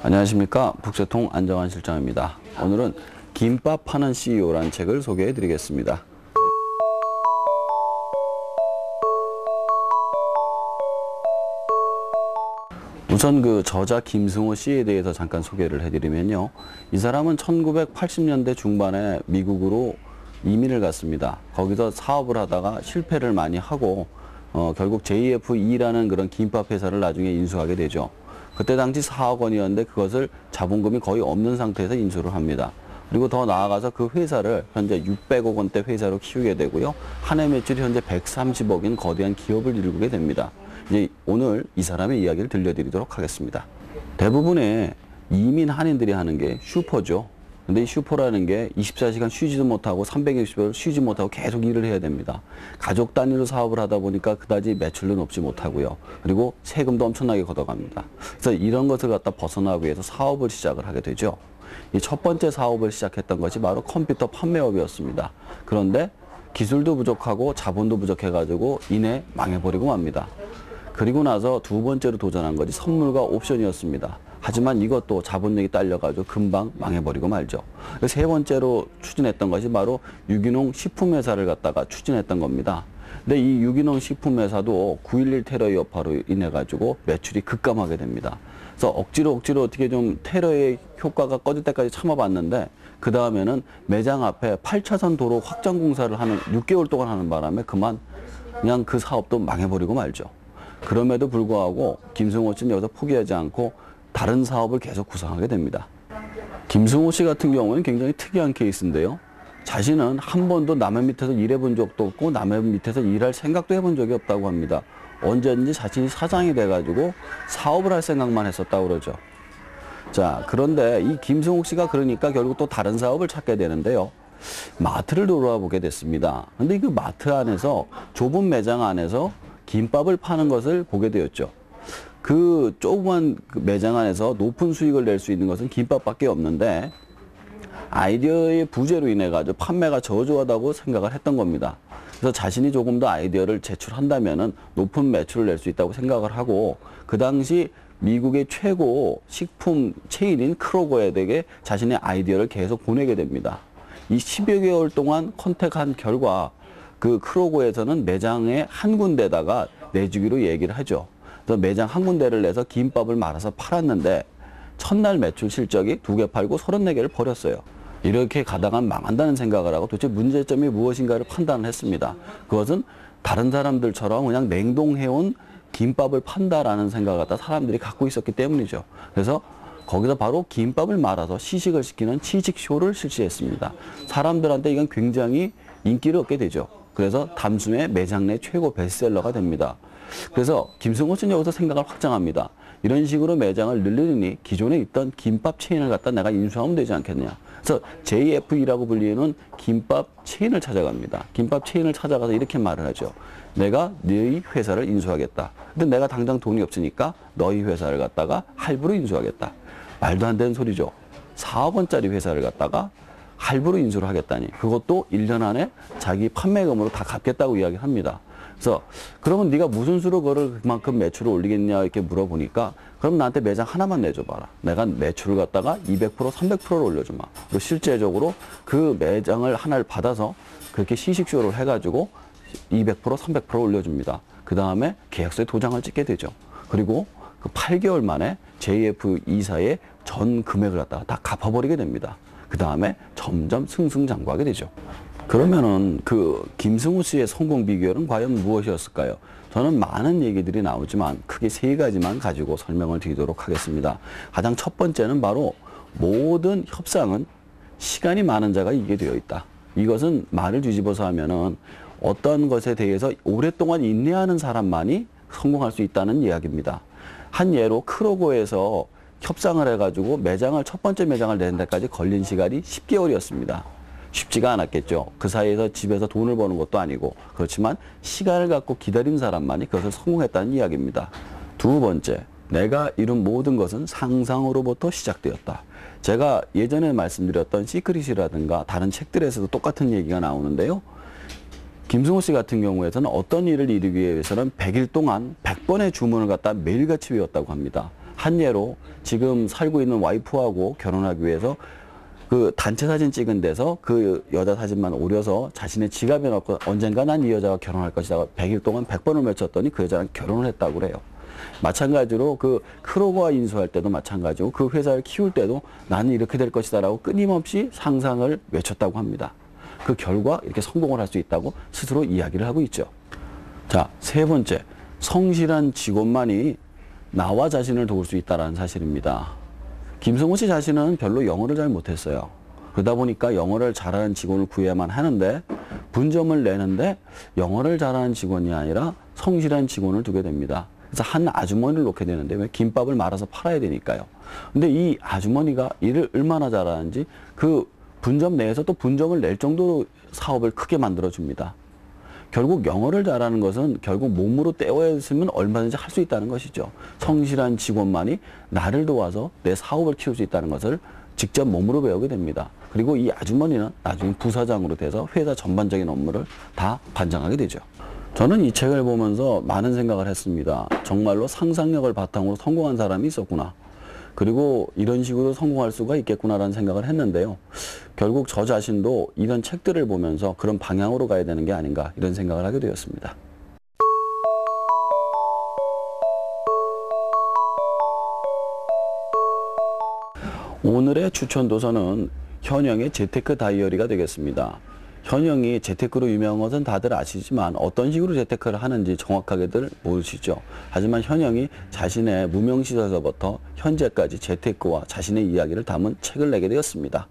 안녕하십니까. 북새통 안정환 실장입니다. 오늘은 김밥 파는 CEO라는 책을 소개해 드리겠습니다. 우선 그 저자 김승호 씨에 대해서 잠깐 소개를 해드리면요. 이 사람은 1980년대 중반에 미국으로 이민을 갔습니다. 거기서 사업을 하다가 실패를 많이 하고 결국 JFE라는 그런 김밥 회사를 나중에 인수하게 되죠. 그때 당시 4억 원이었는데 그것을 자본금이 거의 없는 상태에서 인수를 합니다. 그리고 더 나아가서 그 회사를 현재 600억 원대 회사로 키우게 되고요. 한 해 매출이 현재 130억인 거대한 기업을 이루게 됩니다. 이제 오늘 이 사람의 이야기를 들려드리도록 하겠습니다. 대부분의 이민 한인들이 하는 게 슈퍼죠. 근데 이 슈퍼라는 게 24시간 쉬지도 못하고 360일 쉬지 못하고 계속 일을 해야 됩니다. 가족 단위로 사업을 하다 보니까 그다지 매출도 높지 못하고요. 그리고 세금도 엄청나게 걷어갑니다. 그래서 이런 것을 갖다 벗어나기 위해서 사업을 시작을 하게 되죠. 이 첫 번째 사업을 시작했던 것이 바로 컴퓨터 판매업이었습니다. 그런데 기술도 부족하고 자본도 부족해가지고 이내 망해버리고 맙니다. 그리고 나서 두 번째로 도전한 것이 선물과 옵션이었습니다. 하지만 이것도 자본력이 딸려가지고 금방 망해버리고 말죠. 세 번째로 추진했던 것이 바로 유기농 식품회사를 갖다가 추진했던 겁니다. 근데 이 유기농 식품회사도 9.11 테러 여파로 인해가지고 매출이 급감하게 됩니다. 그래서 억지로 어떻게 좀 테러의 효과가 꺼질 때까지 참아봤는데 그 다음에는 매장 앞에 8차선 도로 확장 공사를 하는 6개월 동안 하는 바람에 그냥 그 사업도 망해버리고 말죠. 그럼에도 불구하고 김승호 씨는 여기서 포기하지 않고 다른 사업을 계속 구상하게 됩니다. 김승호 씨 같은 경우는 굉장히 특이한 케이스인데요. 자신은 한 번도 남의 밑에서 일해본 적도 없고 남의 밑에서 일할 생각도 해본 적이 없다고 합니다. 언제든지 자신이 사장이 돼가지고 사업을 할 생각만 했었다고 그러죠. 자, 그런데 이 김승호 씨가 그러니까 결국 또 다른 사업을 찾게 되는데요. 마트를 돌아보게 됐습니다. 근데 그 마트 안에서 좁은 매장 안에서 김밥을 파는 것을 보게 되었죠. 그 조그만 매장 안에서 높은 수익을 낼 수 있는 것은 김밥밖에 없는데 아이디어의 부재로 인해 가지고 판매가 저조하다고 생각을 했던 겁니다. 그래서 자신이 조금 더 아이디어를 제출한다면은 높은 매출을 낼 수 있다고 생각을 하고 그 당시 미국의 최고 식품 체인인 크로거에게 자신의 아이디어를 계속 보내게 됩니다. 이 10여 개월 동안 컨택한 결과 그 크로거에서는 매장의 한 군데다가 내주기로 얘기를 하죠. 그래서 매장 한 군데를 내서 김밥을 말아서 팔았는데 첫날 매출 실적이 2개 팔고 34개를 버렸어요. 이렇게 가다가 망한다는 생각을 하고 도대체 문제점이 무엇인가를 판단을 했습니다. 그것은 다른 사람들처럼 그냥 냉동해온 김밥을 판다라는 생각을 갖다 사람들이 갖고 있었기 때문이죠. 그래서 거기서 바로 김밥을 말아서 시식을 시키는 시식쇼를 실시했습니다. 사람들한테 이건 굉장히 인기를 얻게 되죠. 그래서 단숨에 매장 내 최고 베스트셀러가 됩니다. 그래서 김승호 씨는 여기서 생각을 확장합니다. 이런 식으로 매장을 늘리니 기존에 있던 김밥 체인을 갖다 내가 인수하면 되지 않겠냐. 그래서 JFE라고 불리는 김밥 체인을 찾아갑니다. 김밥 체인을 찾아가서 이렇게 말을 하죠. 내가 너희 회사를 인수하겠다. 근데 내가 당장 돈이 없으니까 너희 회사를 갖다가 할부로 인수하겠다. 말도 안 되는 소리죠. 4억 원짜리 회사를 갖다가 할부로 인수를 하겠다니. 그것도 1년 안에 자기 판매금으로 다 갚겠다고 이야기를 합니다. 그래서 그러면 네가 무슨 수로 그만큼 매출을 올리겠냐 이렇게 물어보니까 그럼 나한테 매장 하나만 내줘봐라. 내가 매출을 갖다가 200% 300%를 올려주마. 그리고 실제적으로 그 매장을 하나를 받아서 그렇게 시식쇼를 해가지고 200% 300% 올려줍니다. 그 다음에 계약서에 도장을 찍게 되죠. 그리고 그 8개월 만에 JF2사의 전 금액을 갖다가 다 갚아버리게 됩니다. 그 다음에 점점 승승장구하게 되죠. 그러면은 그 김승호 씨의 성공 비결은 과연 무엇이었을까요? 저는 많은 얘기들이 나오지만 크게 3가지만 가지고 설명을 드리도록 하겠습니다. 가장 첫 번째는 바로 모든 협상은 시간이 많은 자가 이기게 되어 있다. 이것은 말을 뒤집어서 하면은 어떤 것에 대해서 오랫동안 인내하는 사람만이 성공할 수 있다는 이야기입니다. 한 예로 크로거에서 협상을 해가지고 첫 번째 매장을 내는 데까지 걸린 시간이 10개월이었습니다. 쉽지가 않았겠죠. 그 사이에서 집에서 돈을 버는 것도 아니고 그렇지만 시간을 갖고 기다린 사람만이 그것을 성공했다는 이야기입니다. 두 번째, 내가 이룬 모든 것은 상상으로부터 시작되었다. 제가 예전에 말씀드렸던 시크릿이라든가 다른 책들에서도 똑같은 얘기가 나오는데요. 김승호 씨 같은 경우에는 어떤 일을 이루기 위해서는 100일 동안 100번의 주문을 갖다 매일같이 외웠다고 합니다. 한 예로 지금 살고 있는 와이프하고 결혼하기 위해서 그 단체 사진 찍은 데서 그 여자 사진만 오려서 자신의 지갑에 넣고 언젠가 난 이 여자와 결혼할 것이다 100일 동안 100번을 외쳤더니 그 여자랑 결혼을 했다고 그래요. 마찬가지로 그 크로거와 인수할 때도 마찬가지고 그 회사를 키울 때도 나는 이렇게 될 것이다 라고 끊임없이 상상을 외쳤다고 합니다. 그 결과 이렇게 성공을 할 수 있다고 스스로 이야기를 하고 있죠. 자, 세 번째, 성실한 직원만이 나와 자신을 도울 수 있다는 사실입니다. 김성호 씨 자신은 별로 영어를 잘 못했어요. 그러다 보니까 영어를 잘하는 직원을 구해야만 하는데 분점을 내는데 영어를 잘하는 직원이 아니라 성실한 직원을 두게 됩니다. 그래서 한 아주머니를 놓게 되는데 왜 김밥을 말아서 팔아야 되니까요. 근데 이 아주머니가 일을 얼마나 잘하는지 그 분점 내에서 또 분점을 낼 정도로 사업을 크게 만들어줍니다. 결국 영어를 잘하는 것은 결국 몸으로 때워야 으면 얼마든지 할 수 있다는 것이죠. 성실한 직원만이 나를 도와서 내 사업을 키울 수 있다는 것을 직접 몸으로 배우게 됩니다. 그리고 이 아주머니는 나중에 부사장으로 돼서 회사 전반적인 업무를 다 관장하게 되죠. 저는 이 책을 보면서 많은 생각을 했습니다. 정말로 상상력을 바탕으로 성공한 사람이 있었구나. 그리고 이런 식으로 성공할 수가 있겠구나라는 생각을 했는데요. 결국 저 자신도 이런 책들을 보면서 그런 방향으로 가야 되는 게 아닌가 이런 생각을 하게 되었습니다. 오늘의 추천 도서는 현영의 재테크 다이어리가 되겠습니다. 현영이 재테크로 유명한 것은 다들 아시지만 어떤 식으로 재테크를 하는지 정확하게들 모르시죠. 하지만 현영이 자신의 무명 시절서부터 현재까지 재테크와 자신의 이야기를 담은 책을 내게 되었습니다.